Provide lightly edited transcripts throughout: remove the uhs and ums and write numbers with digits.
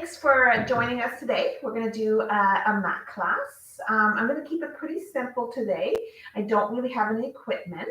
Thanks for joining us today. We're going to do a mat class. I'm going to keep it pretty simple today. I don't really have any equipment.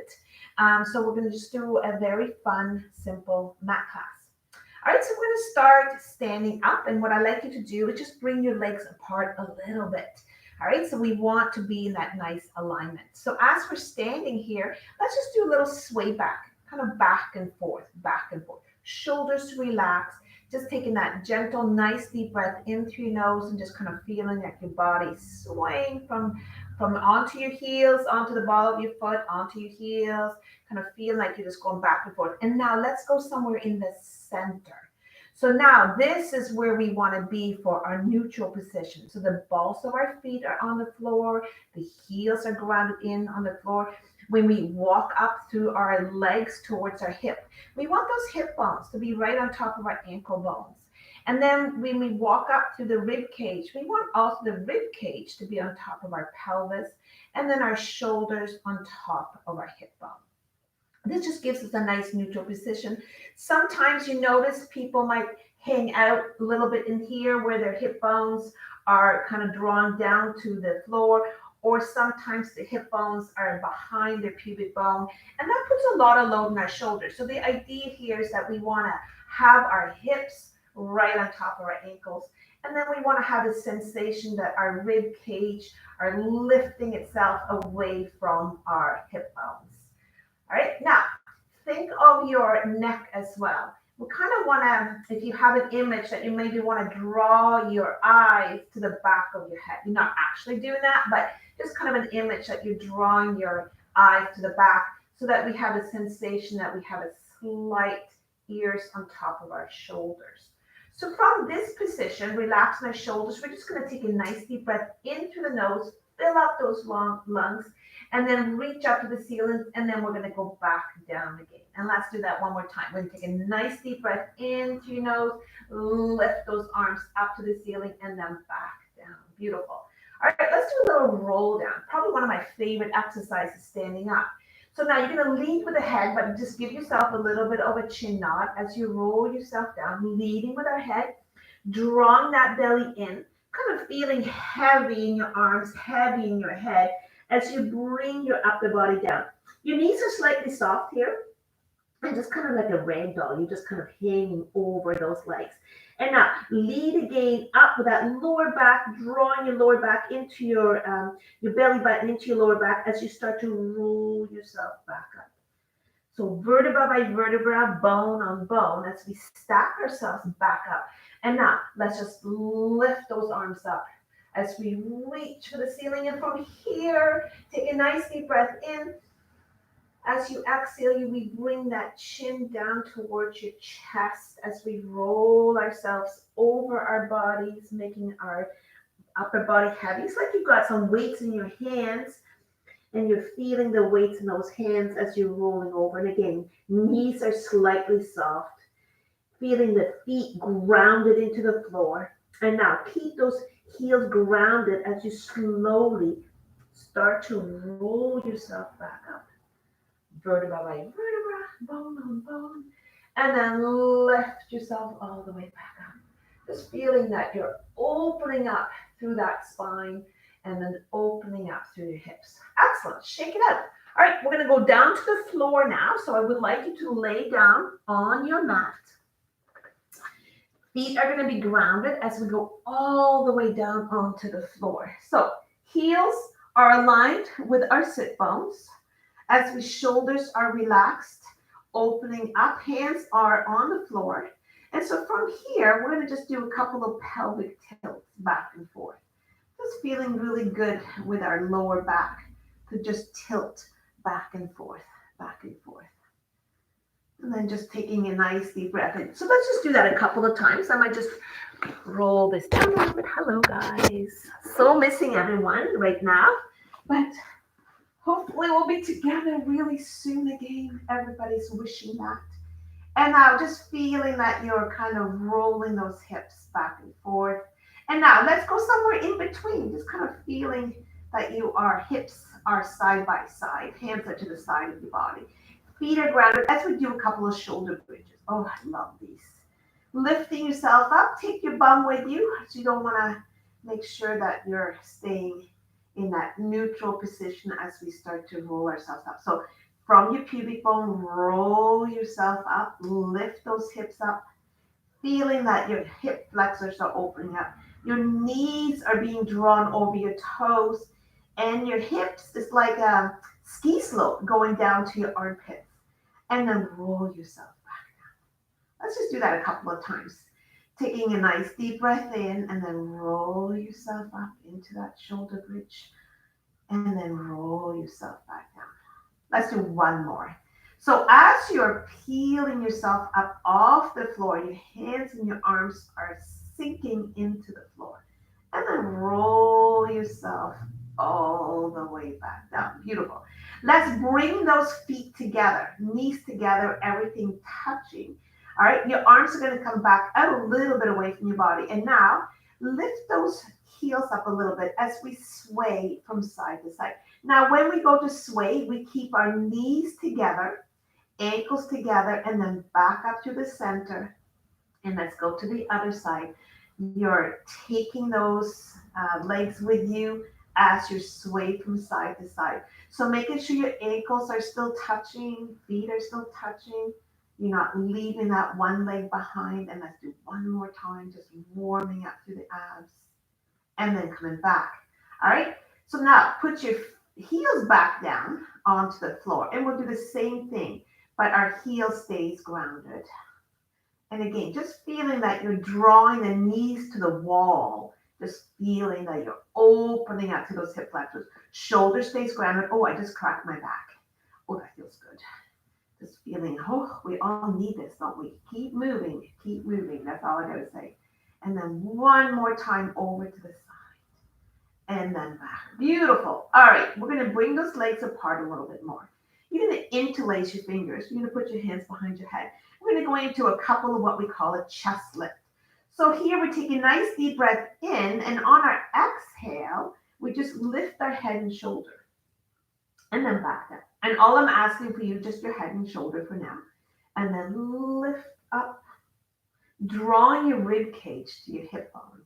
So we're going to just do a very fun, simple mat class. All right, so we're going to start standing up. And what I like you to do is just bring your legs apart a little bit. All right, so we want to be in that nice alignment. So as we're standing here, let's just do a little sway back, kind of back and forth, back and forth. Shoulders relax. Just taking that gentle, nice deep breath in through your nose and just kind of feeling like your body swaying from onto your heels, onto the ball of your foot, onto your heels, kind of feel like you're just going back and forth. And now let's go somewhere in the center. So now this is where we want to be for our neutral position. So the balls of our feet are on the floor, the heels are grounded in on the floor. When we walk up through our legs towards our hip, we want those hip bones to be right on top of our ankle bones. And then when we walk up through the rib cage, we want also the rib cage to be on top of our pelvis and then our shoulders on top of our hip bone. This just gives us a nice neutral position. Sometimes you notice people might hang out a little bit in here where their hip bones are kind of drawn down to the floor, or sometimes the hip bones are behind their pubic bone, and that puts a lot of load on our shoulders. So the idea here is that we want to have our hips right on top of our ankles, and then we want to have a sensation that our rib cage are lifting itself away from our hip bones. All right, now think of your neck as well. We kind of want to, if you have an image that you maybe want to draw your eyes to the back of your head. You're not actually doing that, but just kind of an image that you're drawing your eyes to the back so that we have a sensation that we have a slight ears on top of our shoulders. So from this position, relaxing our shoulders, we're just going to take a nice deep breath in through the nose, fill up those long lungs, and then reach up to the ceiling, and then we're going to go back down again. And let's do that one more time. We're going to take a nice deep breath in through your nose, lift those arms up to the ceiling, and then back down. Beautiful. All right, let's do a little roll down. Probably one of my favorite exercises, standing up. So now you're going to lead with the head, but just give yourself a little bit of a chin nod as you roll yourself down, leading with our head, drawing that belly in, kind of feeling heavy in your arms, heavy in your head, as you bring your upper body down. Your knees are slightly soft here, and just kind of like a rag doll. You're just kind of hanging over those legs. And now lead again up with that lower back, drawing your lower back into your belly button into your lower back as you start to roll yourself back up. So vertebra by vertebra, bone on bone, as we stack ourselves back up. And now let's just lift those arms up as we reach for the ceiling. And from here, take a nice deep breath in. As you exhale, we bring that chin down towards your chest as we roll ourselves over our bodies, making our upper body heavy. It's like you've got some weights in your hands and you're feeling the weights in those hands as you're rolling over. And again, knees are slightly soft, feeling the feet grounded into the floor. And now keep those heels grounded as you slowly start to roll yourself back up. Vertebra by vertebra, bone on bone, and then lift yourself all the way back up. Just feeling that you're opening up through that spine and then opening up through your hips. Excellent. Shake it out. All right, we're going to go down to the floor now. So I would like you to lay down on your mat. Feet are going to be grounded as we go all the way down onto the floor. So heels are aligned with our sit bones. As the shoulders are relaxed, opening up, hands are on the floor. And so from here, we're going to just do a couple of pelvic tilts back and forth. Just feeling really good with our lower back to just tilt back and forth, back and forth. And then just taking a nice deep breath in. So let's just do that a couple of times. I might just roll this down a little bit. Hello, guys. So missing everyone right now, but hopefully we'll be together really soon again. Everybody's wishing that. And now just feeling that you're kind of rolling those hips back and forth. And now let's go somewhere in between. Just kind of feeling that your hips are side by side. Hands are to the side of your body. Feet are grounded as we do a couple of shoulder bridges. Oh, I love these. Lifting yourself up, take your bum with you. So you don't want to make sure that you're staying in that neutral position as we start to roll ourselves up. So from your pubic bone, roll yourself up, lift those hips up, feeling that your hip flexors are opening up. Your knees are being drawn over your toes, and your hips is like a ski slope going down to your armpits. And then roll yourself back. Let's just do that a couple of times. Taking a nice deep breath in, and then roll yourself up into that shoulder bridge, and then roll yourself back down. Let's do one more. So as you're peeling yourself up off the floor, your hands and your arms are sinking into the floor. And then roll yourself all the way back down. Beautiful. Let's bring those feet together, knees together, everything touching. All right, your arms are going to come back out a little bit away from your body. And now lift those heels up a little bit as we sway from side to side. Now, when we go to sway, we keep our knees together, ankles together, and then back up to the center. And let's go to the other side. You're taking those legs with you as you sway from side to side. So making sure your ankles are still touching, feet are still touching. You're not leaving that one leg behind. And let's do one more time, just warming up through the abs and then coming back. All right. So now put your heels back down onto the floor, and we'll do the same thing, but our heel stays grounded. And again, just feeling that you're drawing the knees to the wall, just feeling that you're opening up to those hip flexors. Shoulder stays grounded. Oh, I just cracked my back. Oh, that feels good. Just feeling, oh, we all need this, don't we? Keep moving, keep moving. That's all I gotta say. And then one more time over to the side and then back. Beautiful. All right, we're going to bring those legs apart a little bit more. You're going to interlace your fingers. You're going to put your hands behind your head. We're going to go into a couple of what we call a chest lift. So here we take a nice deep breath in, and on our exhale, we just lift our head and shoulder and then back down. And all I'm asking for you, just your head and shoulder for now. And then lift up, drawing your rib cage to your hip bone.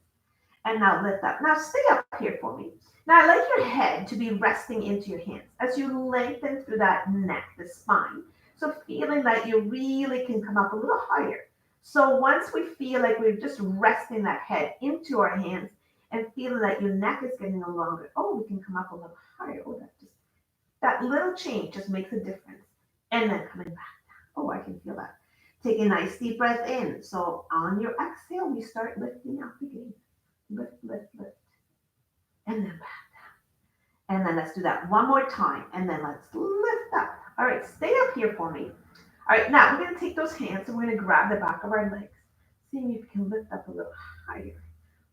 And now lift up. Now stay up here for me. Now I like your head to be resting into your hands as you lengthen through that neck, the spine. So feeling that you really can come up a little higher. So once we feel like we're just resting that head into our hands and feeling that your neck is getting longer, oh, we can come up a little higher. Oh, that little change just makes a difference. And then coming back down. Oh, I can feel that. Take a nice deep breath in. So on your exhale, we start lifting up again. Lift, lift, lift. And then back down. And then let's do that one more time. And then let's lift up. All right, stay up here for me. All right, now we're going to take those hands and we're going to grab the back of our legs. Seeing if you can lift up a little higher.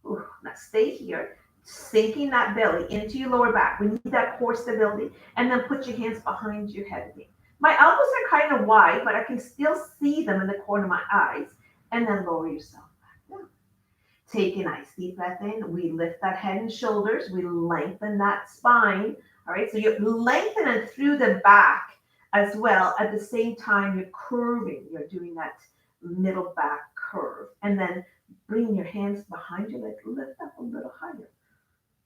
Ooh, now stay here, sinking that belly into your lower back. We need that core stability. And then put your hands behind your head again. My elbows are kind of wide, but I can still see them in the corner of my eyes. And then lower yourself back down. Take a nice deep breath in. We lift that head and shoulders. We lengthen that spine. All right. So you're lengthening through the back as well. At the same time, you're curving. You're doing that middle back curve. And then bring your hands behind your legs. Lift up a little higher.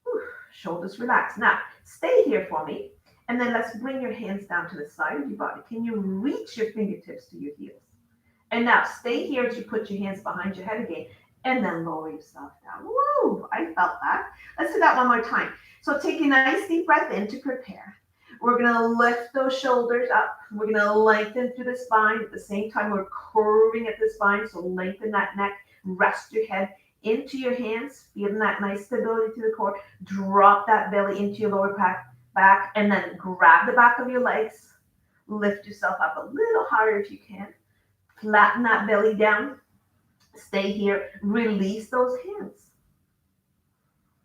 Whew. Shoulders relax. Now, stay here for me. And then let's bring your hands down to the side of your body. Can you reach your fingertips to your heels? And now stay here as you put your hands behind your head again. And then lower yourself down. Woo! I felt that. Let's do that one more time. So take a nice deep breath in to prepare. We're going to lift those shoulders up. We're going to lengthen through the spine. At the same time, we're curving at the spine. So lengthen that neck. Rest your head into your hands. Feeling that nice stability to the core. Drop that belly into your lower back. And then grab the back of your legs. Lift yourself up a little higher if you can. Flatten that belly down. Stay here. Release those hands.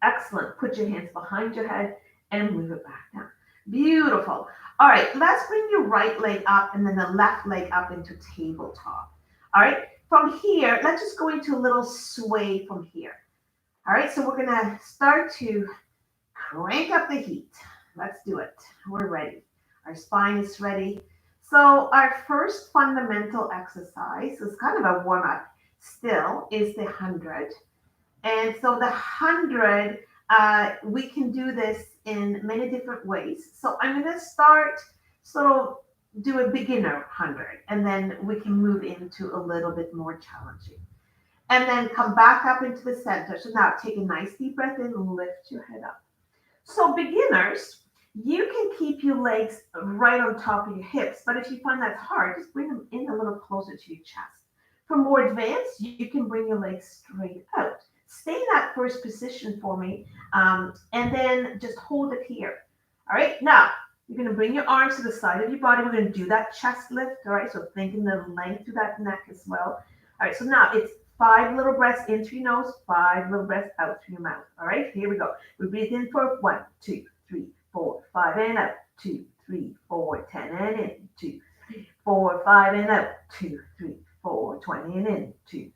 Excellent. Put your hands behind your head and move it back down. Beautiful. All right. Let's bring your right leg up and then the left leg up into tabletop. All right. From here, let's just go into a little sway from here. All right. So we're going to start to crank up the heat. Let's do it. We're ready. Our spine is ready. So our first fundamental exercise is kind of a warm-up. still is the 100. And so the 100, we can do this in many different ways. So I'm going to start sort of do a beginner 100, and then we can move into a little bit more challenging. And then come back up into the center. So now take a nice deep breath in and lift your head up. So beginners, you can keep your legs right on top of your hips, but if you find that's hard, just bring them in a little closer to your chest. For more advanced, you can bring your legs straight out. Stay in that first position for me, and then just hold it here. All right, now you're going to bring your arms to the side of your body. We're going to do that chest lift. All right, so thinking the length through that neck as well. All right, so now it's 5 little breaths in through your nose, 5 little breaths out through your mouth. All right, here we go. We breathe in for 1, 2, 3, 4, 5, and out. 2, 3, 4, 10, and in. 2, 3, 4, 5, and out. 2, 3, 4, 20, and in. 2,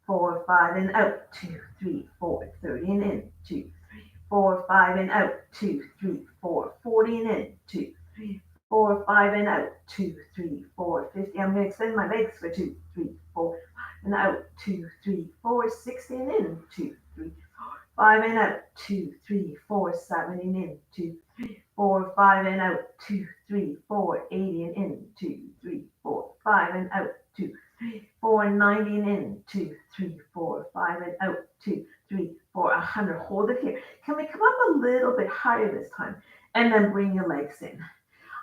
4, 5, and out. 2, 3, 4, 30, and in. 2, 3, 4, 5, and out. 2, 3, 4, 40, and in. 2, 3, 4, 5, and out. 2, 3, 4, 50. I'm going to extend my legs for 2, 3, 4, and out. 2, 3, 4, 60, and in. 2, 3, 4, 5, and out. 2, 3, 4, 70, and in. 2, 3, 4, 5, and out. 2, 3, 4, 80, and in. 2, 3, 4, 5, and out. 2, 3, 4, 90, and in. 2, 3, 4, 5, and out. 2, 3, 4, 100. Hold it here. Can we come up a little bit higher this time? And then bring your legs in.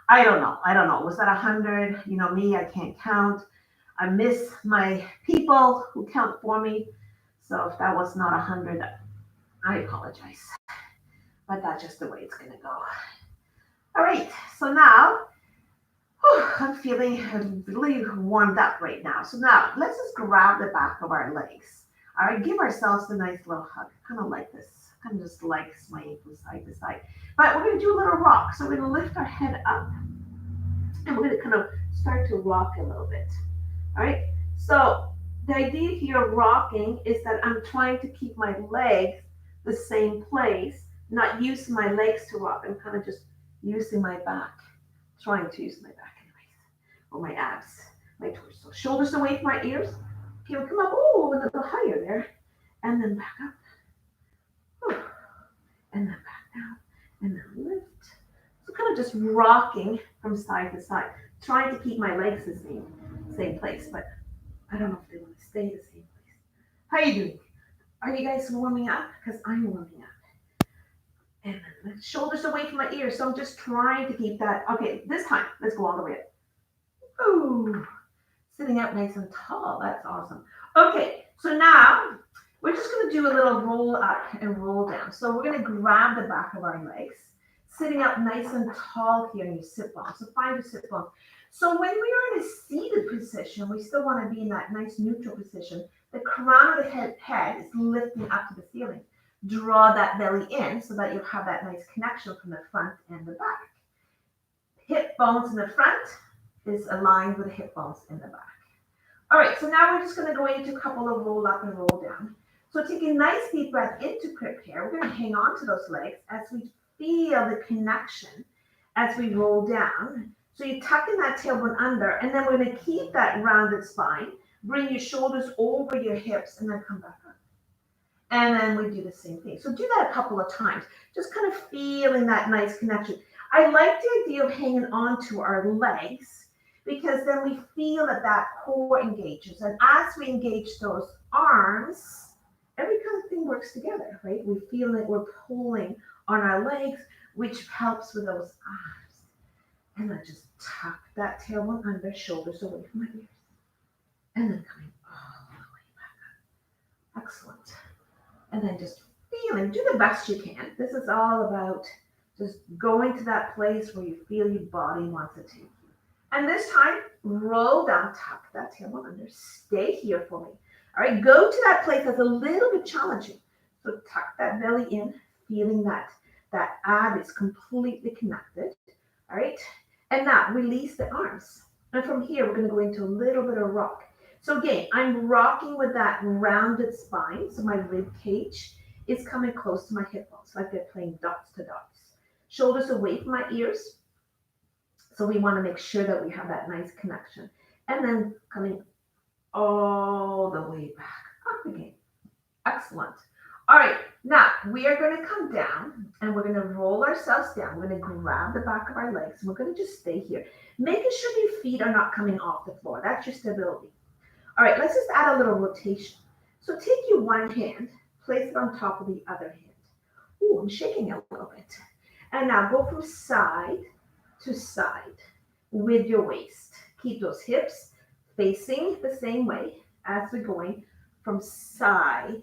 I don't know. Was that 100? You know me, I can't count. I miss my people who count for me. So if that was not 100, I apologize. But that's just the way it's going to go. All right. So now, I'm feeling really warmed up right now. So now let's just grab the back of our legs. All right. Give ourselves a nice little hug. Kind of like this. Kind of just like swaying from side to side. But we're going to do a little rock. So we're going to lift our head up. And we're going to kind of start to rock a little bit. All right. So the idea here of rocking is that I'm trying to keep my legs the same place, not using my legs to rock. I'm kind of just using my back, trying to use my back anyways, or my abs, my torso. Shoulders away from my ears. Okay, we'll come up, a little higher there, and then back up, and then back down, and then lift. So kind of just rocking from side to side, trying to keep my legs the same place, but I don't know if they want to stay the same place. How are you doing? Are you guys warming up? Because I'm warming up. And then lift shoulders away from my ears. So I'm just trying to keep that. Okay, this time, let's go all the way up. Ooh, sitting up nice and tall. That's awesome. Okay, so now we're just going to do a little roll up and roll down. So we're going to grab the back of our legs, sitting up nice and tall here in your sit bone. So find your sit bone. So when we are in a seated position, we still want to be in that nice neutral position. The crown of the head is lifting up to the ceiling. Draw that belly in so that you'll have that nice connection from the front and the back. Hip bones in the front is aligned with the hip bones in the back. All right, so now we're just going to go into a couple of roll up and roll down. So take a nice deep breath into prepare. We're going to hang on to those legs as we feel the connection as we roll down. So you tuck in that tailbone under, and then we're going to keep that rounded spine. Bring your shoulders over your hips, and then come back up. And then we do the same thing. So do that a couple of times, just kind of feeling that nice connection. I like the idea of hanging on to our legs because then we feel that core engages. And as we engage those arms, every kind of thing works together, right? We feel that we're pulling on our legs, which helps with those arms. And then just tuck that tailbone under, shoulders away from my ears. And then coming all the way back up. Excellent. And then just feeling, do the best you can. This is all about just going to that place where you feel your body wants to take you. And this time, roll down, tuck that tailbone under, stay here for me. All right, go to that place that's a little bit challenging. So tuck that belly in, feeling that ab is completely connected. All right, and now release the arms. And from here, we're going to go into a little bit of rock. So again, I'm rocking with that rounded spine. So my rib cage is coming close to my hip bones, like they're playing dots to dots. Shoulders away from my ears. So we want to make sure that we have that nice connection. And then coming all the way back up again. Excellent. All right, now we are going to come down and we're going to roll ourselves down. We're going to grab the back of our legs and we're going to just stay here, making sure your feet are not coming off the floor. That's your stability. All right, let's just add a little rotation. So take your one hand, place it on top of the other hand. Ooh, I'm shaking a little bit. And now go from side to side with your waist. Keep those hips facing the same way as we're going from side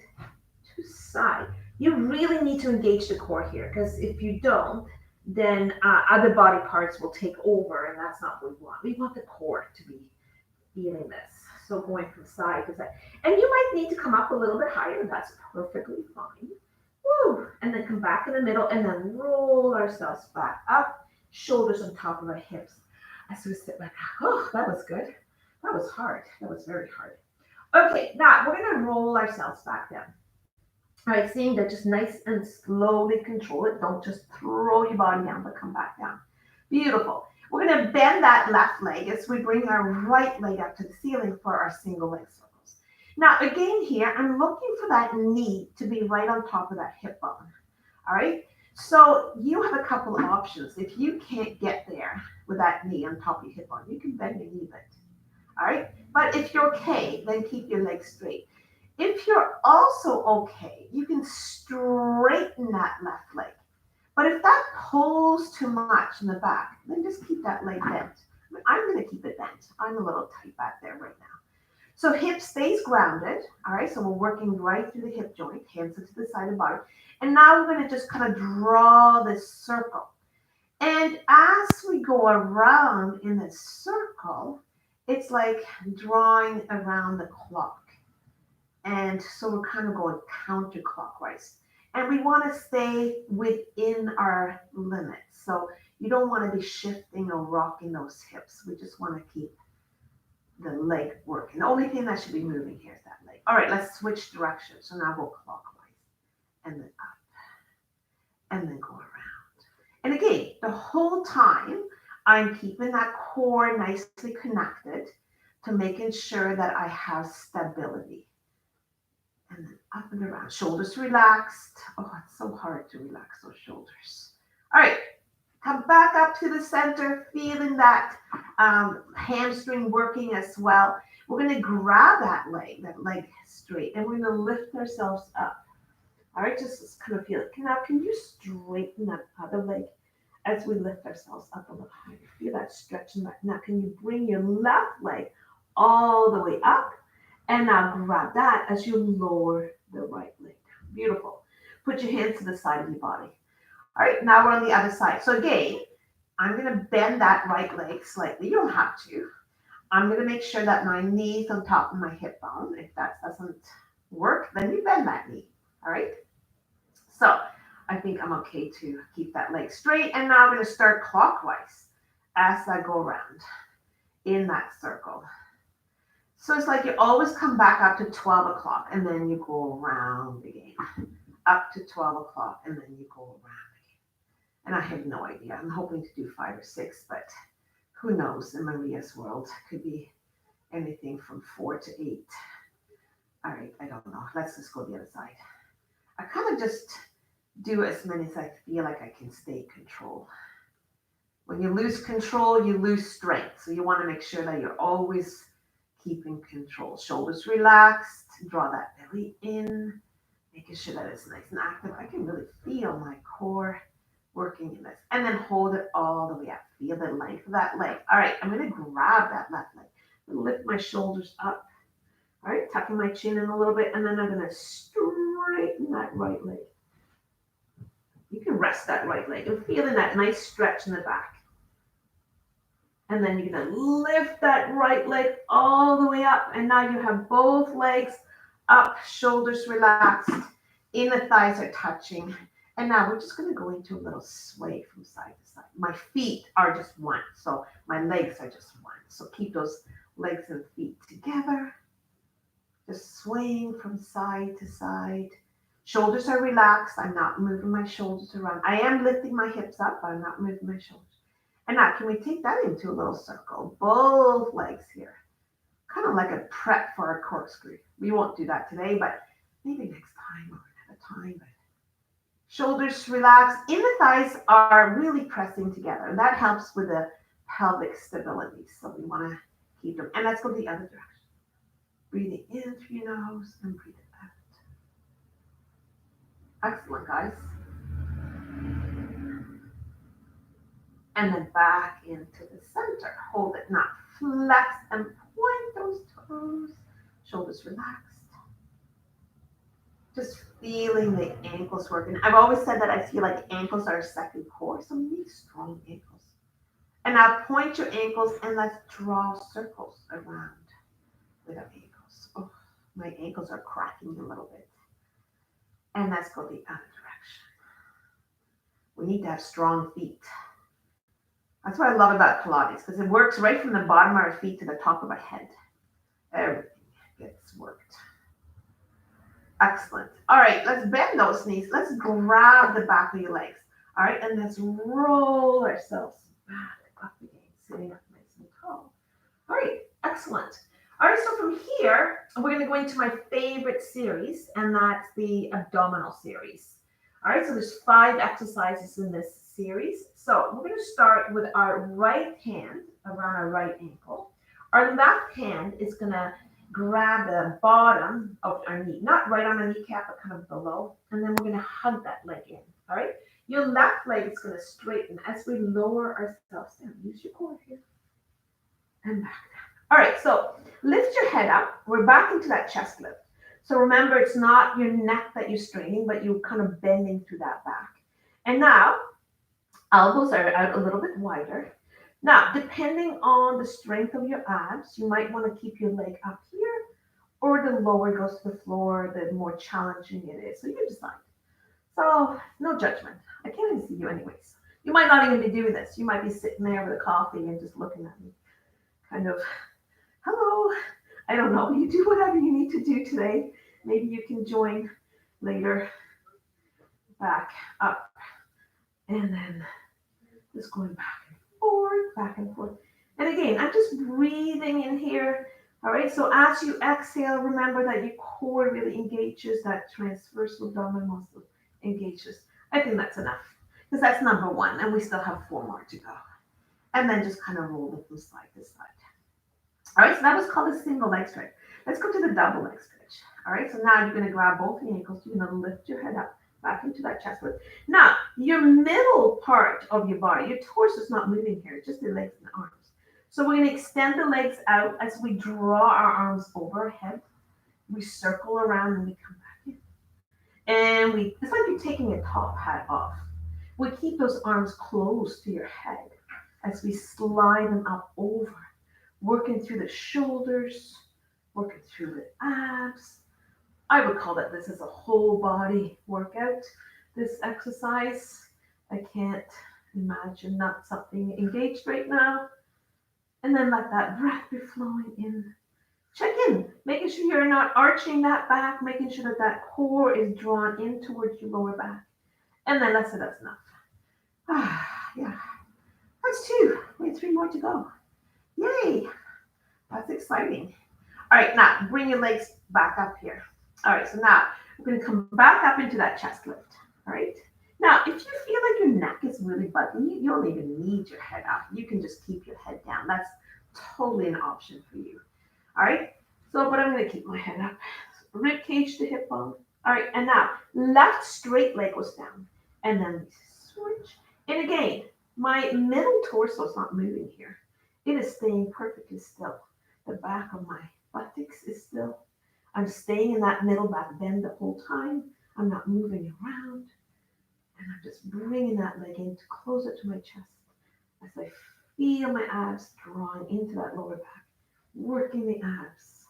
to side. You really need to engage the core here because if you don't, then other body parts will take over, and that's not what we want. We want the core to be feeling this. So going from side to side. And you might need to come up a little bit higher. That's perfectly fine. Woo! And then come back in the middle and then roll ourselves back up. Shoulders on top of our hips as we sit back. Oh, that was good. That was hard. That was very hard. Okay, now we're going to roll ourselves back down. All right, seeing that just nice and slowly control it. Don't just throw your body down, but come back down. Beautiful. We're going to bend that left leg as we bring our right leg up to the ceiling for our single leg circles. Now, again here, I'm looking for that knee to be right on top of that hip bone. All right, so you have a couple of options. If you can't get there with that knee on top of your hip bone, you can bend your knee a bit. All right, but if you're okay, then keep your legs straight. If you're also okay, you can straighten that left leg. But if that pulls too much in the back, then just keep that leg bent. I'm going to keep it bent. I'm a little tight back there right now. So hip stays grounded. All right, so we're working right through the hip joint, hands to the side of the body. And now we're going to just kind of draw this circle. And as we go around in this circle, it's like drawing around the clock. And so we're kind of going counterclockwise. And we want to stay within our limits. So you don't want to be shifting or rocking those hips. We just want to keep the leg working. The only thing that should be moving here is that leg. All right, let's switch directions. So now go clockwise and then up and then go around. And again, the whole time I'm keeping that core nicely connected to making sure that I have stability. And then up and around. Shoulders relaxed. Oh, it's so hard to relax those shoulders. All right. Come back up to the center, feeling that hamstring working as well. We're going to grab that leg straight, and we're going to lift ourselves up. All right, just kind of feel it. Now, can you straighten that other leg as we lift ourselves up a little higher? Feel that stretch in that. Now, can you bring your left leg all the way up? And now grab that as you lower the right leg down. Beautiful. Put your hands to the side of your body. All right, now we're on the other side. So again, I'm going to bend that right leg slightly. You don't have to. I'm going to make sure that my knee's on top of my hip bone. If that doesn't work, then you bend that knee. All right. So I think I'm okay to keep that leg straight. And now I'm going to start clockwise as I go around in that circle. So it's like you always come back up to 12 o'clock and then you go around again. Up to 12 o'clock and then you go around again. And I have no idea. I'm hoping to do 5 or 6, but who knows? In Maria's world, it could be anything from 4 to 8. All right, I don't know. Let's just go the other side. I kind of just do as many as I feel like I can stay in control. When you lose control, you lose strength. So you want to make sure that you're always keeping control. Shoulders relaxed. Draw that belly in. Making sure that it's nice and active. I can really feel my core working in this. And then hold it all the way up. Feel the length of that leg. All right, I'm going to grab that left leg. Lift my shoulders up. All right, tucking my chin in a little bit. And then I'm going to straighten that right leg. You can rest that right leg. And feeling that nice stretch in the back. And then you're going to lift that right leg all the way up. And now you have both legs up, shoulders relaxed, inner thighs are touching. And now we're just going to go into a little sway from side to side. My feet are just one, so my legs are just one. So keep those legs and feet together. Just swaying from side to side. Shoulders are relaxed. I'm not moving my shoulders around. I am lifting my hips up, but I'm not moving my shoulders. And now can we take that into a little circle? Both legs here. kind of like a prep for a corkscrew. We won't do that today, but maybe next time or another time. But shoulders relax. In the thighs are really pressing together. And that helps with the pelvic stability. So we want to keep them. And let's go the other direction. Breathing in through your nose and breathe it out. Excellent, guys. And then back into the center. Hold it, not flex and point those toes. Shoulders relaxed. Just feeling the ankles working. I've always said that I feel like ankles are a second core, so we need strong ankles. And now point your ankles and let's draw circles around with our ankles. Oh, my ankles are cracking a little bit. And let's go the other direction. We need to have strong feet. That's what I love about Pilates, because it works right from the bottom of our feet to the top of our head. Everything gets worked. Excellent. All right, let's bend those knees. Let's grab the back of your legs. All right, and let's roll ourselves back up again, sitting up nice and tall. All right, excellent. All right, so from here, we're going to go into my favorite series, and that's the abdominal series. All right, so there's 5 exercises in this series. So we're going to start with our right hand around our right ankle. Our left hand is going to grab the bottom of our knee, not right on the kneecap, but kind of below. And then we're going to hug that leg in. All right. Your left leg is going to straighten as we lower ourselves down. Use your core here. And back down. All right. So lift your head up. We're back into that chest lift. So remember, it's not your neck that you're straining, but you're kind of bending through that back. And now elbows are out a little bit wider. Now, depending on the strength of your abs, you might want to keep your leg up here, or the lower goes to the floor, the more challenging it is. So you decide. So no judgment. I can't even see you anyways. You might not even be doing this. You might be sitting there with a coffee and just looking at me. Kind of, hello. I don't know. You do whatever you need to do today. Maybe you can join later. Back, up, and then just going back and forth, back and forth. And again, I'm just breathing in here. All right, so as you exhale, remember that your core really engages, that transversal abdominal muscle engages. I think that's enough, because that's number 1, and we still have 4 more to go. And then just kind of roll it from side to side. All right, so that was called a single leg stretch. Let's go to the double leg stretch. All right, so now you're going to grab both the ankles. You're going to lift your head up back into that chest lift. Now, your middle part of your body, your torso is not moving here, just the legs and the arms. So we're going to extend the legs out as we draw our arms overhead. We circle around and we come back in. And it's like you're taking a top hat off. We keep those arms close to your head as we slide them up over, working through the shoulders, working through the abs. I would call that this is a whole body workout, this exercise. I can't imagine not something engaged right now. And then let that breath be flowing in. Check in, making sure you're not arching that back, making sure that that core is drawn in towards your lower back. And then let's say that's enough. Yeah, that's 2. We have 3 more to go. Yay, that's exciting. All right, now bring your legs back up here. All right, so now we're going to come back up into that chest lift. All right. Now, if you feel like your neck is really bugging you, you don't even need your head up. You can just keep your head down. That's totally an option for you. All right. So, but I'm going to keep my head up. Rib cage to hip bone. All right. And now, left straight leg goes down. And then we switch. And again, my middle torso is not moving here. It is staying perfectly still. The back of my buttocks is still. I'm staying in that middle back bend the whole time. I'm not moving around. And I'm just bringing that leg in to close it to my chest as I feel my abs drawing into that lower back, working the abs,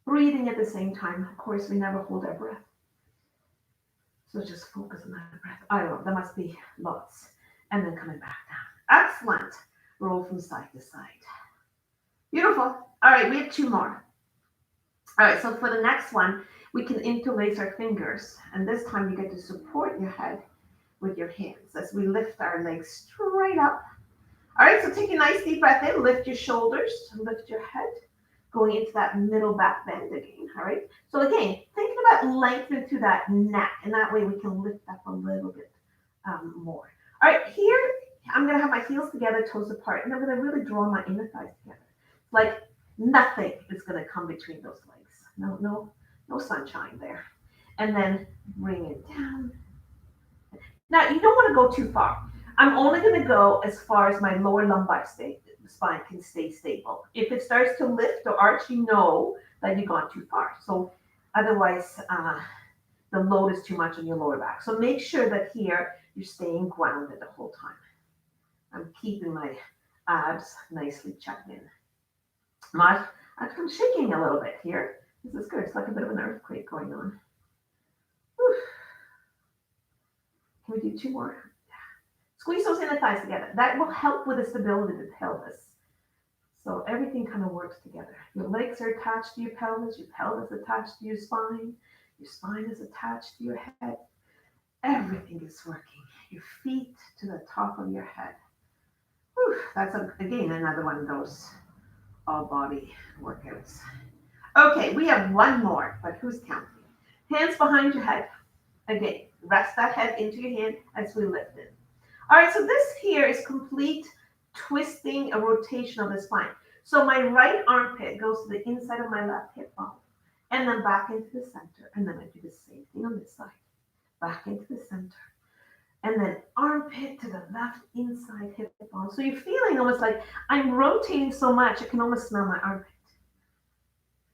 breathing at the same time. Of course, we never hold our breath. So just focus on that breath. I don't know, there must be lots. And then coming back down. Excellent. Roll from side to side. Beautiful. All right, we have 2 more. All right, so for the next one, we can interlace our fingers. And this time you get to support your head with your hands as we lift our legs straight up. All right, so take a nice deep breath in. Lift your shoulders, lift your head. going into that middle back bend again, all right? So again, thinking about lengthening through that neck, and that way we can lift up a little bit more. All right, here I'm gonna have my heels together, toes apart, and I'm gonna really draw my inner thighs together. Like nothing is gonna come between those legs. No sunshine there. And then bring it down. Now you don't want to go too far. I'm only gonna go as far as my lower lumbar spine can stay stable. If it starts to lift or arch, you know that you've gone too far. So otherwise, the load is too much on your lower back. So make sure that here you're staying grounded the whole time. I'm keeping my abs nicely checked in. I'm shaking a little bit here. This is good. It's like a bit of an earthquake going on. Whew. Can we do two more? Squeeze those inner thighs together. That will help with the stability of the pelvis. So everything kind of works together. Your legs are attached to your pelvis is attached to your spine is attached to your head. Everything is working. Your feet to the top of your head. Whew. That's, again, another one of those all body workouts. Okay, we have one more, but who's counting? Hands behind your head. Again, rest that head into your hand as we lift it. All right, so this here is complete twisting, a rotation of the spine. So my right armpit goes to the inside of my left hip bone, and then back into the center. And then I do the same thing on this side. Back into the center. And then armpit to the left inside hip bone. So you're feeling almost like I'm rotating so much, I can almost smell my armpit.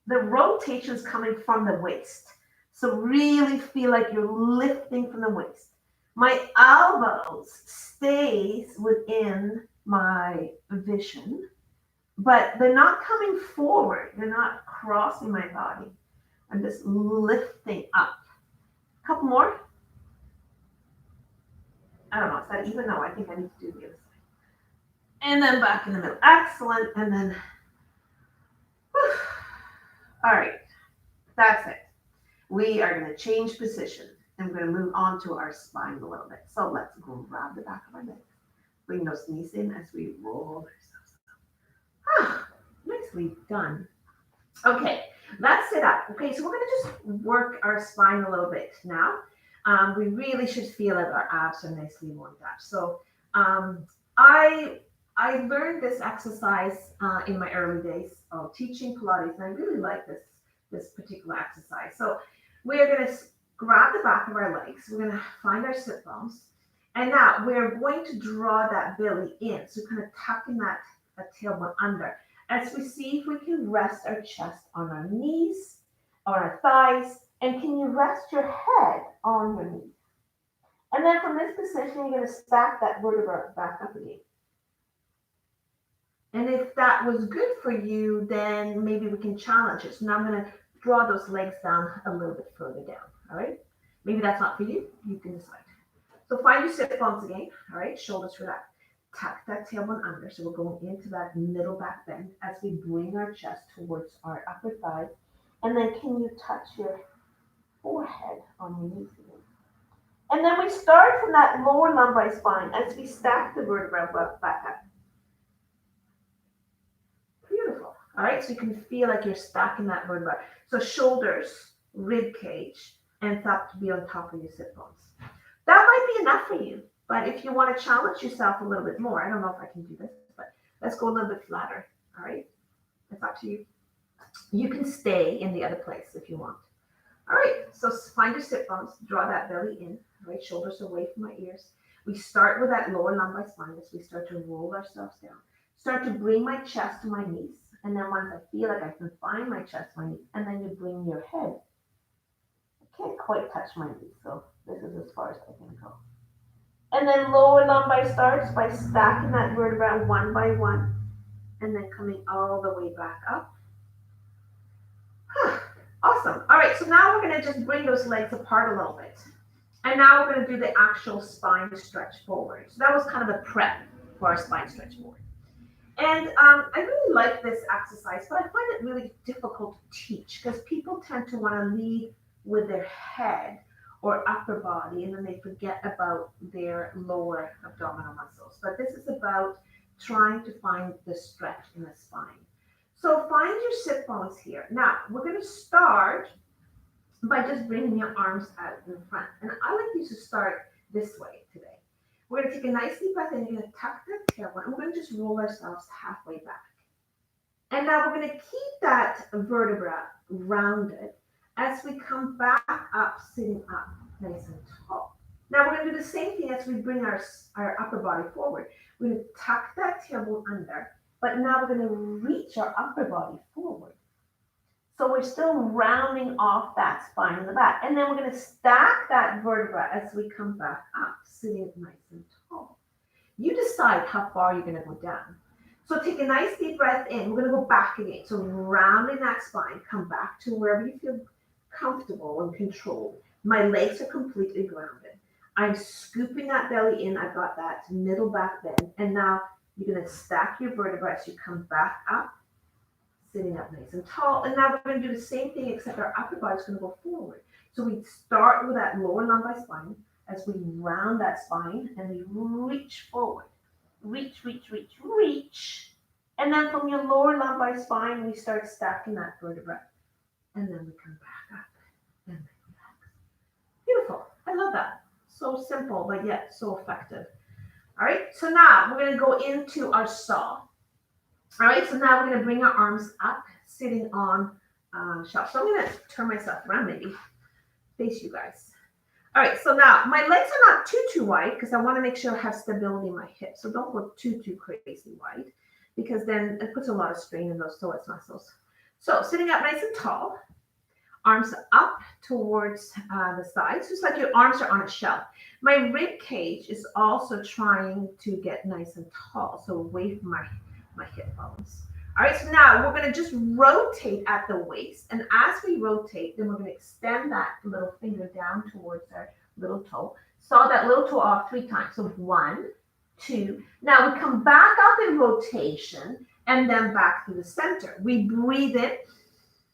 The rotation is coming from the waist. So really feel like you're lifting from the waist. My elbows stays within my vision, but they're not coming forward. They're not crossing my body. I'm just lifting up. A couple more. I don't know, is that even? No, I think I need to do the other side. And then back in the middle. Excellent. And then, whew. All right, that's it. We are going to change position and we're going to move on to our spine a little bit. So let's grab the back of our neck. Bring those knees in as we roll ourselves up. Ah, nicely done. Okay, let's sit up. Okay, so we're going to just work our spine a little bit now. We really should feel that our abs are nicely warmed up. So I learned this exercise in my early days of teaching Pilates, and I really like this particular exercise. So we're going to grab the back of our legs. We're going to find our sit bones. And now we're going to draw that belly in. So kind of tucking that tailbone under. As we see if we can rest our chest on our knees, on our thighs, and can you rest your head on your knees? And then from this position, you're going to stack that vertebra back up again. And if that was good for you, then maybe we can challenge it. So now I'm going to draw those legs down a little bit further down. All right. Maybe that's not for you. You can decide. So find your sit bones again. All right. Shoulders relaxed. Tuck that tailbone under. So we're going into that middle back bend as we bring our chest towards our upper thigh. And then can you touch your forehead on your knees again? And then we start from that lower lumbar spine as we stack the vertebra back up. Beautiful. All right, so you can feel like you're stacking that vertebra. So shoulders, rib cage, and thumb to be on top of your sit bones. That might be enough for you, but if you want to challenge yourself a little bit more, I don't know if I can do this, but let's go a little bit flatter. All right, it's up to you. You can stay in the other place if you want. All right, so find your sit bones, draw that belly in, all right, shoulders away from my ears. We start with that lower lumbar spine as we start to roll ourselves down. Start to bring my chest to my knees. And then once I feel like I can find my chest to my knees, and then you bring your head. I can't quite touch my knees, so this is as far as I can go. And then lower lumbar starts by stacking that vertebra one by one, and then coming all the way back up. Awesome. All right, so now we're going to just bring those legs apart a little bit. And now we're going to do the actual spine stretch forward. So that was kind of a prep for our spine stretch forward. And I really like this exercise, but I find it really difficult to teach because people tend to want to lead with their head or upper body, and then they forget about their lower abdominal muscles. But this is about trying to find the stretch in the spine. So find your sit bones here. Now, we're going to start by just bringing your arms out in front. And I like you to start this way today. We're going to take a nice deep breath in. You're going to tuck that tailbone. And we're going to just roll ourselves halfway back. And now we're going to keep that vertebra rounded as we come back up, sitting up nice and tall. Now we're going to do the same thing as we bring our upper body forward. We're going to tuck that tailbone under, but now we're going to reach our upper body forward. So we're still rounding off that spine in the back. And then we're going to stack that vertebra as we come back up, sitting nice and tall. You decide how far you're going to go down. So take a nice deep breath in. We're going to go back again. So rounding that spine, come back to wherever you feel comfortable and controlled. My legs are completely grounded. I'm scooping that belly in. I've got that middle back bend. And now you're going to stack your vertebrae as you come back up, sitting up nice and tall. And now we're going to do the same thing, except our upper body is going to go forward. So we start with that lower lumbar spine as we round that spine and we reach forward. Reach, reach, reach, reach. And then from your lower lumbar spine, we start stacking that vertebra. And then we come back up and then relax. Beautiful. I love that. So simple, but yet so effective. All right. So now we're going to go into our saw. All right. So now we're going to bring our arms up, sitting on shelf. So I'm going to turn myself around, maybe face you guys. All right, so now my legs are not too wide because I want to make sure I have stability in my hips. So don't go too crazy wide because then it puts a lot of strain in those psoas muscles. So sitting up nice and tall, arms up towards the sides, just like your arms are on a shelf. My rib cage is also trying to get nice and tall, so away from my hip bones. All right, so now we're going to just rotate at the waist. And as we rotate, then we're going to extend that little finger down towards our little toe. Saw that little toe off 3 times. So 1, 2. Now we come back up in rotation and then back to the center. We breathe in.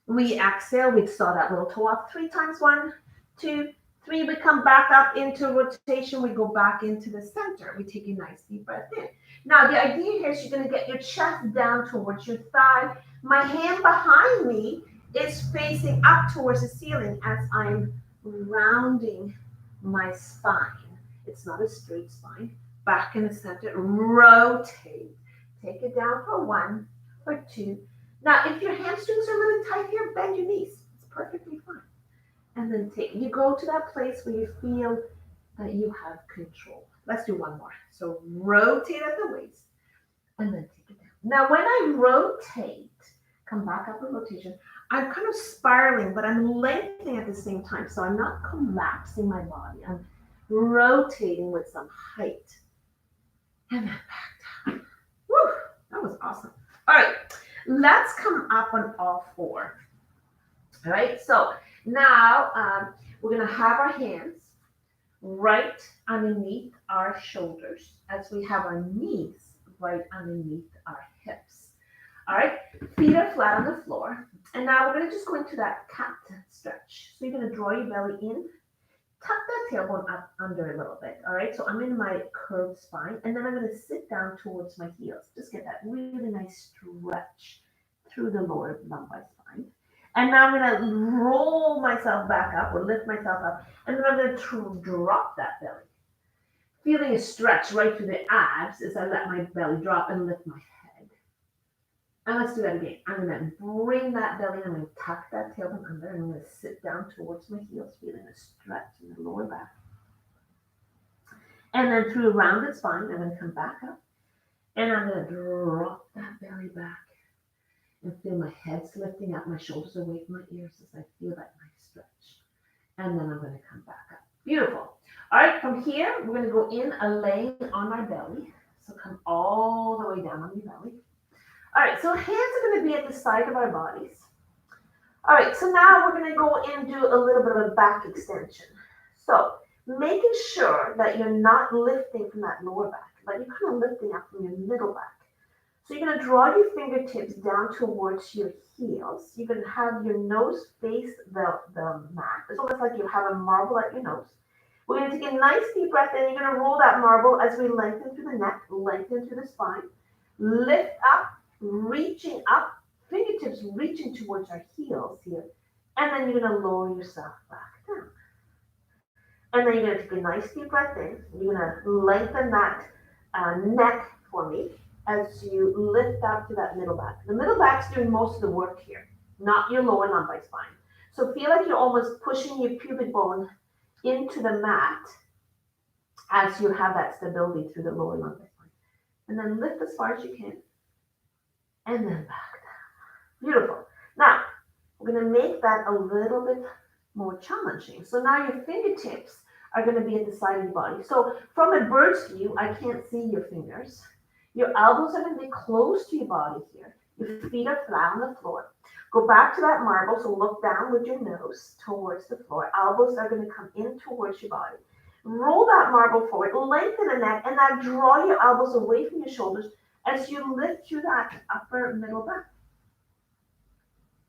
We exhale. We saw that little toe off 3 times. 1, 2, 3. We come back up into rotation. We go back into the center. We take a nice deep breath in. Now, the idea here is you're going to get your chest down towards your thigh. My hand behind me is facing up towards the ceiling as I'm rounding my spine. It's not a straight spine. Back in the center. Rotate. Take it down for 1, for 2. Now, if your hamstrings are really tight here, bend your knees. It's perfectly fine. And then you go to that place where you feel that you have control. Let's do one more. So rotate at the waist and then take it down. Now, when I rotate, come back up in rotation, I'm kind of spiraling, but I'm lengthening at the same time. So I'm not collapsing my body. I'm rotating with some height. And then back down. Woo, that was awesome. All right, let's come up on all 4. All right, so now we're going to have our hands right underneath our shoulders as we have our knees right underneath our hips. All right, feet are flat on the floor. And now we're going to just go into that cat stretch. So you're going to draw your belly in, tuck that tailbone up under a little bit. All right, so I'm in my curved spine. And then I'm going to sit down towards my heels. Just get that really nice stretch through the lower lumbar spine. And now I'm going to roll myself back up or lift myself up. And then I'm going to drop that belly. Feeling a stretch right through the abs as I let my belly drop and lift my head. And let's do that again. I'm going to bring that belly and I'm going to tuck that tailbone under. And I'm going to sit down towards my heels, feeling a stretch in the lower back. And then through a rounded spine, I'm going to come back up. And I'm going to drop that belly back. And feel my head's lifting up, my shoulders away from my ears as I feel that nice stretch. And then I'm going to come back up. Beautiful. All right, from here, we're going to go in laying on our belly. So come all the way down on your belly. All right, so hands are going to be at the side of our bodies. All right, so now we're going to go and do a little bit of a back extension. So making sure that you're not lifting from that lower back, but you're kind of lifting up from your middle back. So you're going to draw your fingertips down towards your heels. You're going to have your nose face the mat. It's almost like you have a marble at your nose. We're going to take a nice deep breath in. You're going to roll that marble as we lengthen through the neck, lengthen through the spine. Lift up, reaching up, fingertips reaching towards our heels here. And then you're going to lower yourself back down. And then you're going to take a nice deep breath in. You're going to lengthen that neck for me as you lift up to that middle back. The middle back's doing most of the work here, not your lower lumbar spine. So feel like you're almost pushing your pubic bone into the mat as you have that stability through the lower lumbar spine. And then lift as far as you can. And then back down. Beautiful. Now, we're going to make that a little bit more challenging. So now your fingertips are going to be at the side of your body. So from a bird's view, I can't see your fingers. Your elbows are going to be close to your body here. Your feet are flat on the floor. Go back to that marble, so look down with your nose towards the floor. Elbows are going to come in towards your body. Roll that marble forward, lengthen the neck, and now draw your elbows away from your shoulders as you lift through that upper middle back.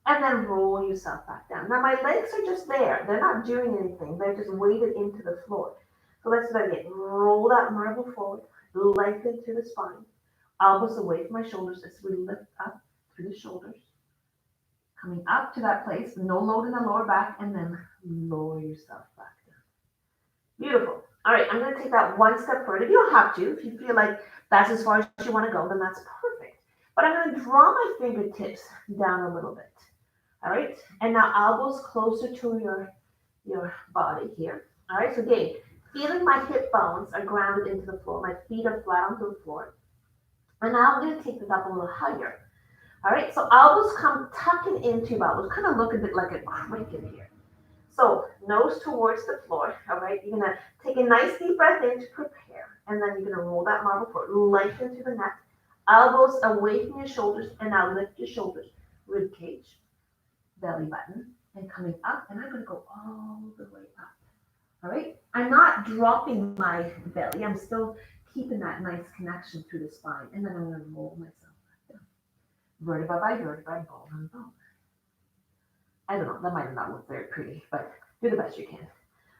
And then roll yourself back down. Now my legs are just there. They're not doing anything. They're just weighted into the floor. So let's do that again. Roll that marble forward, lengthen through the spine. Elbows away from my shoulders as we lift up through the shoulders. Coming up to that place, no load in the lower back, and then lower yourself back down. Beautiful. All right, I'm going to take that one step further. You don't have to. If you feel like that's as far as you want to go, then that's perfect. But I'm going to draw my fingertips down a little bit. All right, and now elbows closer to your body here. All right, so again, feeling my hip bones are grounded into the floor. My feet are flat onto the floor. And now I'm going to take this up a little higher. All right, so elbows come tucking into your elbows. Kind of look a bit like a cricket here. So nose towards the floor. All right, you're going to take a nice deep breath in to prepare. And then you're going to roll that marble forward, lengthen to the neck. Elbows away from your shoulders. And now lift your shoulders. Rib cage, belly button, and coming up. And I'm going to go all the way up. All right, I'm not dropping my belly. I'm still keeping that nice connection through the spine. And then I'm going to roll myself back down. Vertebra by vertebra, bone on bone. I don't know, that might not look very pretty, but do the best you can.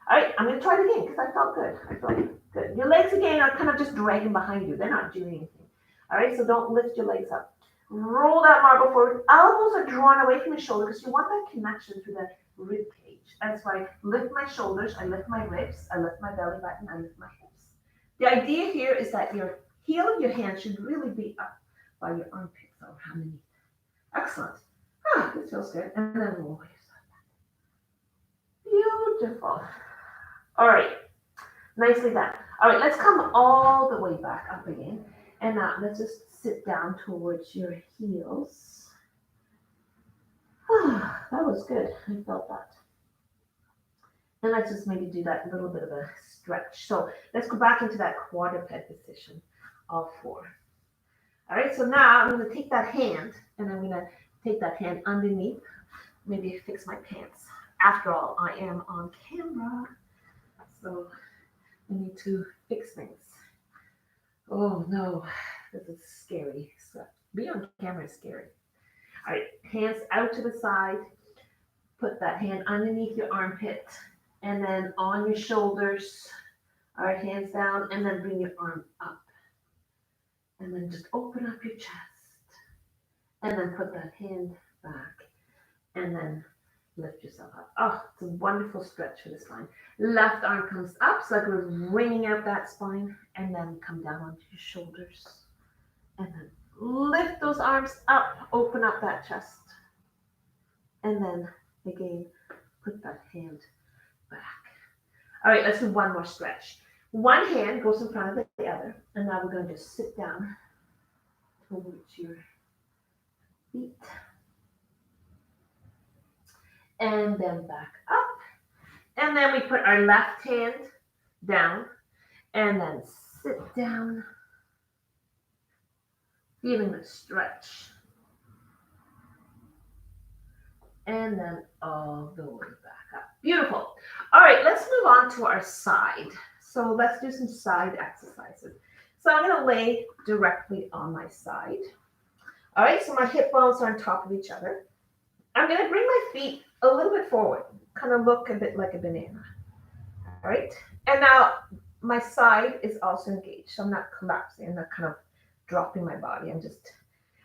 All right, I'm going to try it again because I felt good. I felt good. Your legs again are kind of just dragging behind you. They're not doing anything. All right, so don't lift your legs up. Roll that marble forward. Elbows are drawn away from your shoulder because you want that connection through the rib cage. That's why I lift my shoulders, I lift my ribs, I lift my belly button, I lift my hips. The idea here is that your heel of your hand should really be up by your armpits or underneath. Excellent. This feels good. And then roll yourself back. Beautiful. All right. Nicely done. All right, let's come all the way back up again. And now let's just sit down towards your heels. That was good. I felt that. And let's just maybe do that little bit of a stretch. So let's go back into that quadruped position, all four. All right, so now I'm going to take that hand and I'm going to take that hand underneath, maybe fix my pants. After all, I am on camera, so I need to fix things. Oh no, this is scary stuff. Being on camera is scary. All right, hands out to the side. Put that hand underneath your armpit and then on your shoulders. All right, hands down and then bring your arm up. And then just open up your chest. And then put that hand back. And then lift yourself up. Oh, it's a wonderful stretch for the spine. Left arm comes up, so like we're wringing out that spine. And then come down onto your shoulders. And then lift those arms up. Open up that chest. And then again, put that hand back. All right, let's do one more stretch. One hand goes in front of the other. And now we're going to just sit down towards your feet. And then back up. And then we put our left hand down. And then sit down. Feeling the stretch. And then all the way back up. Beautiful. All right, let's move on to our side. So let's do some side exercises. So I'm going to lay directly on my side. All right, so my hip bones are on top of each other. I'm going to bring my feet a little bit forward, kind of look a bit like a banana. All right, and now my side is also engaged, so I'm not collapsing, I'm not kind of dropping my body. And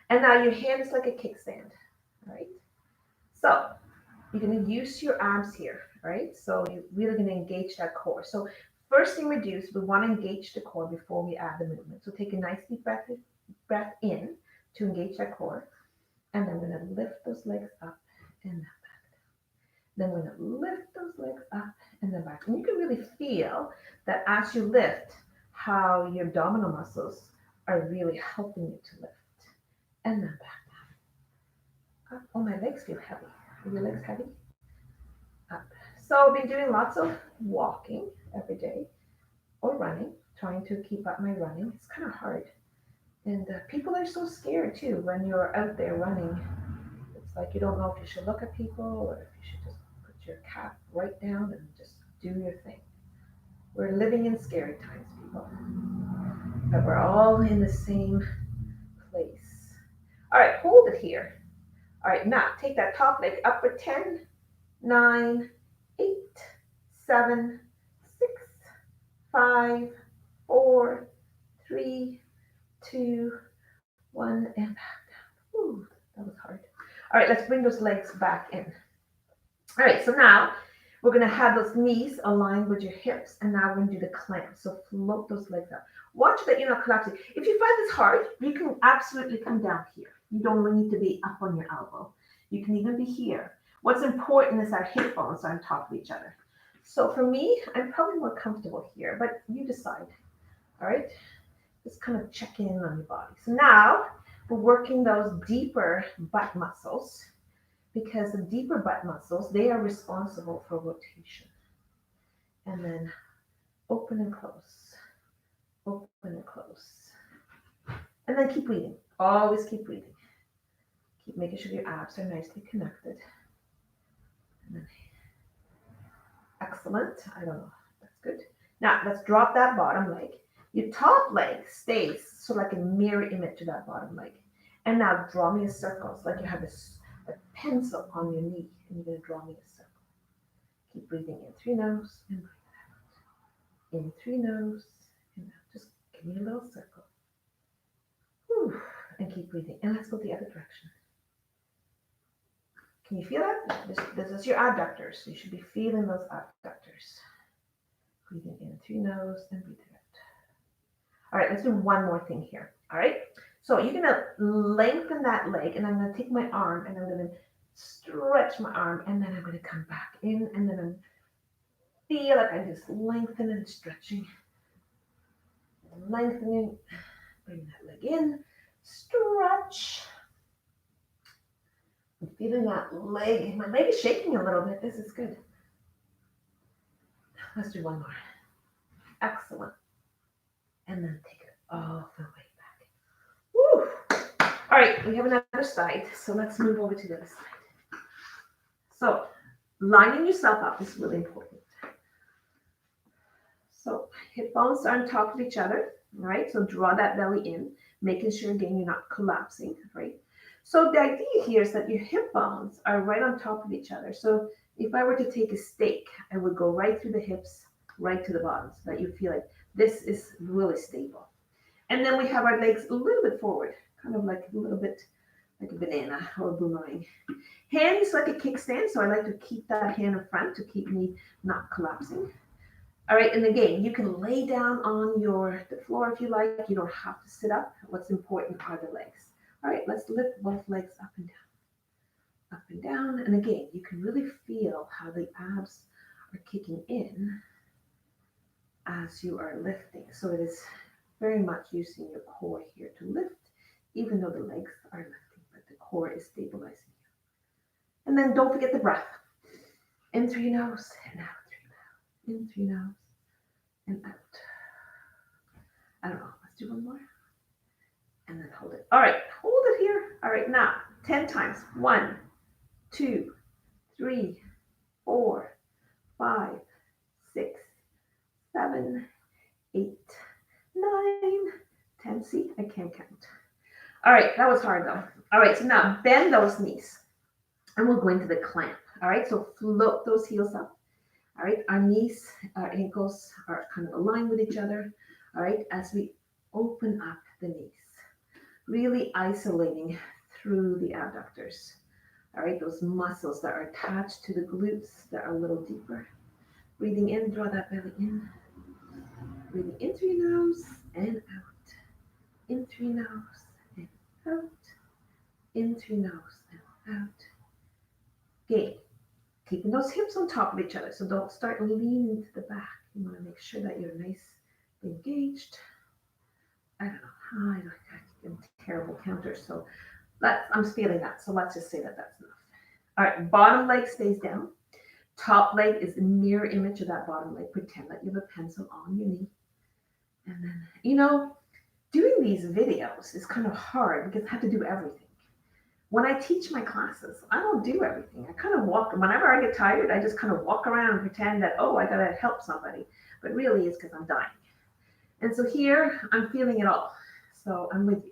now your hand is like a kickstand. right? So you're going to use your abs here, right? So you're really going to engage that core. So first thing we do is we want to engage the core before we add the movement. So take a nice deep breath in to engage that core. And then we're going to lift those legs up and then back. Then we're going to lift those legs up and then back. And you can really feel that as you lift, how your abdominal muscles are really helping you to lift. And then back down. Up. Oh, my legs feel heavy. Are your legs heavy? Up. So I've been doing lots of walking every day or running, trying to keep up my running. It's kind of hard. And people are so scared too when you're out there running. It's like you don't know if you should look at people or if you should just put your cap right down and just do your thing. We're living in scary times, people. But we're all in the same place. All right, hold it here. All right, now take that top leg up for 10, 9, 8, 7, 6, 5, 4, 3, 2, 1, and back down. Ooh, that was hard. All right, let's bring those legs back in. All right, so now we're going to have those knees aligned with your hips, and now we're going to do the clamp. So float those legs up. Watch that you're not collapsing. If you find this hard, you can absolutely come down here. You don't need to be up on your elbow. You can even be here. What's important is our hip bones are on top of each other. So for me, I'm probably more comfortable here, but you decide. All right, just kind of check in on your body. So now we're working those deeper butt muscles, because the deeper butt muscles, they are responsible for rotation. And then open and close, open and close. And then keep breathing. Always keep breathing. Keep making sure your abs are nicely connected. And then, excellent. I don't know. That's good. Now let's drop that bottom leg. Your top leg stays so like a mirror image to that bottom leg. And now draw me a circle. It's like you have a pencil on your knee, and you're going to draw me a circle. Keep breathing in through nose and breathe out. In through nose and out. Just give me a little circle. Whew. And keep breathing. And let's go the other direction. Can you feel that? This is your abductors. You should be feeling those abductors. Breathing in through nose and breathe out. All right, let's do one more thing here. All right. So you're going to lengthen that leg, and I'm going to take my arm and I'm going to stretch my arm, and then I'm going to come back in, and then I'm feel like I'm just lengthening and stretching. Lengthening, bring that leg in, stretch. I'm feeling that leg. My leg is shaking a little bit. This is good. Let's do one more. Excellent. And then take it all the way back. Woo! All right, we have another side, so let's move over to the other side. So lining yourself up is really important. So hip bones are on top of each other, right? So draw that belly in, making sure again you're not collapsing, right? So the idea here is that your hip bones are right on top of each other. So if I were to take a stake, I would go right through the hips, right to the bottom, so that you feel like this is really stable. And then we have our legs a little bit forward, kind of like a little bit like a banana or a boomerang. Hands like a kickstand, so I like to keep that hand in front to keep me not collapsing. All right, and again, you can lay down on the floor if you like. You don't have to sit up. What's important are the legs. All right, let's lift both legs up and down. Up and down. And again, you can really feel how the abs are kicking in as you are lifting. So it is very much using your core here to lift, even though the legs are lifting, but the core is stabilizing you. And then don't forget the breath. In through your nose and out through your mouth. In through your nose and out. I don't know. Let's do one more. And then hold it. All right. Hold it here. All right. Now, 10 times. 1, 2, 3, 4, 5, 6, 7, 8, 9, 10. See, I can't count. All right. That was hard though. All right. So now bend those knees and we'll go into the clamp. All right. So float those heels up. All right. Our knees, our ankles are kind of aligned with each other. All right. As we open up the knees, really isolating through the abductors. All right, those muscles that are attached to the glutes that are a little deeper. Breathing in, draw that belly in. Breathing in through your nose and out. In through your nose and out. In through your nose and out. Good. Keeping those hips on top of each other, so don't start leaning to the back. You want to make sure that you're nice, engaged. I don't know. I'm terrible counter, so I'm feeling that. So let's just say that that's enough. All right, bottom leg stays down. Top leg is the mirror image of that bottom leg. Pretend that you have a pencil on your knee. And then, doing these videos is kind of hard because I have to do everything. When I teach my classes, I don't do everything. I kind of walk. Whenever I get tired, I just kind of walk around and pretend that, I got to help somebody. But really, it's because I'm dying. And so here, I'm feeling it all. So I'm with you.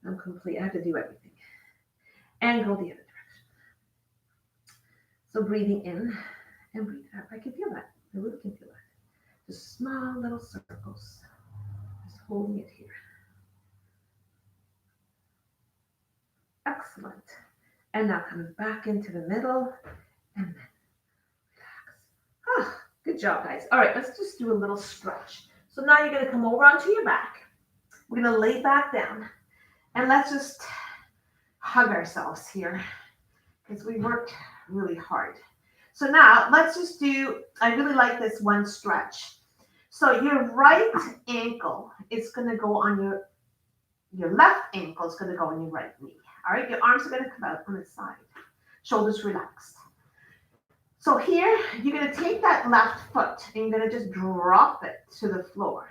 I'm complete. I have to do everything. And go the other direction. So breathing in and breathing out. I can feel that. I really can feel that. Just small little circles. Just holding it here. Excellent. And now coming back into the middle and then relax. Good job, guys. All right, let's just do a little stretch. So now you're going to come over onto your back. We're going to lay back down and let's just hug ourselves here because we worked really hard. So now let's just I really like this one stretch. So your right ankle is going to go on your left ankle is going to go on your right knee. All right, your arms are going to come out on the side. Shoulders relaxed. So here, you're going to take that left foot and you're going to just drop it to the floor.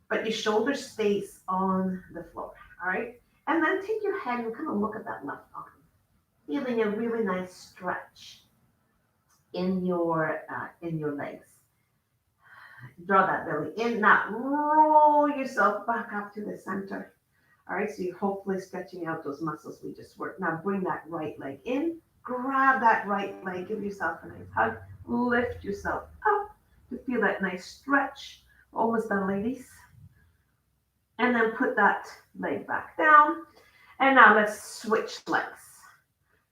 But your shoulder stays on the floor, all right? And then take your head and kind of look at that left arm. Feeling a really nice stretch in your legs. Draw that belly in. Now, roll yourself back up to the center. All right, so you're hopefully stretching out those muscles we just worked. Now bring that right leg in, grab that right leg, give yourself a nice hug, lift yourself up to feel that nice stretch. Almost done, ladies. And then put that leg back down. And now let's switch legs.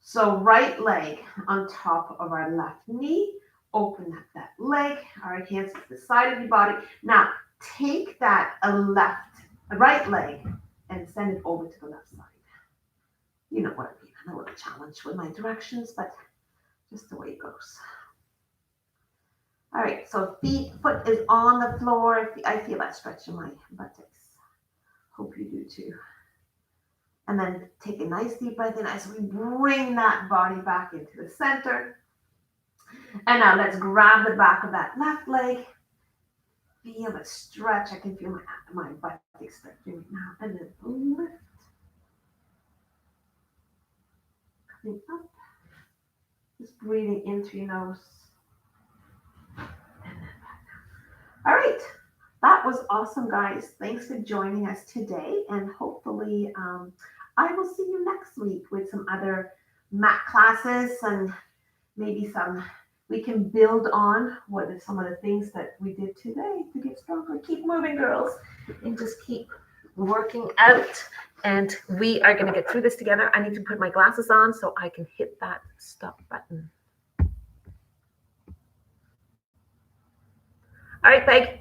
So right leg on top of our left knee, open up that leg. All right, hands to the side of your body. Now take that right leg and send it over to the left side. You know what I mean. I'm a little challenged with my directions, but just the way it goes. All right, so foot is on the floor. I feel that stretch in my buttocks. Hope you do too. And then take a nice deep breath in as we bring that body back into the center. And now let's grab the back of that left leg. Feel the stretch. I can feel my butt stretching right now. And then lift. Coming up. Just breathing in through your nose. And then back down. All right. That was awesome, guys. Thanks for joining us today. And hopefully I will see you next week with some other mat classes and maybe we can build on what are some of the things that we did today to get stronger. Keep moving, girls, and just keep working out. And we are going to get through this together. I need to put my glasses on so I can hit that stop button. All right, Peg.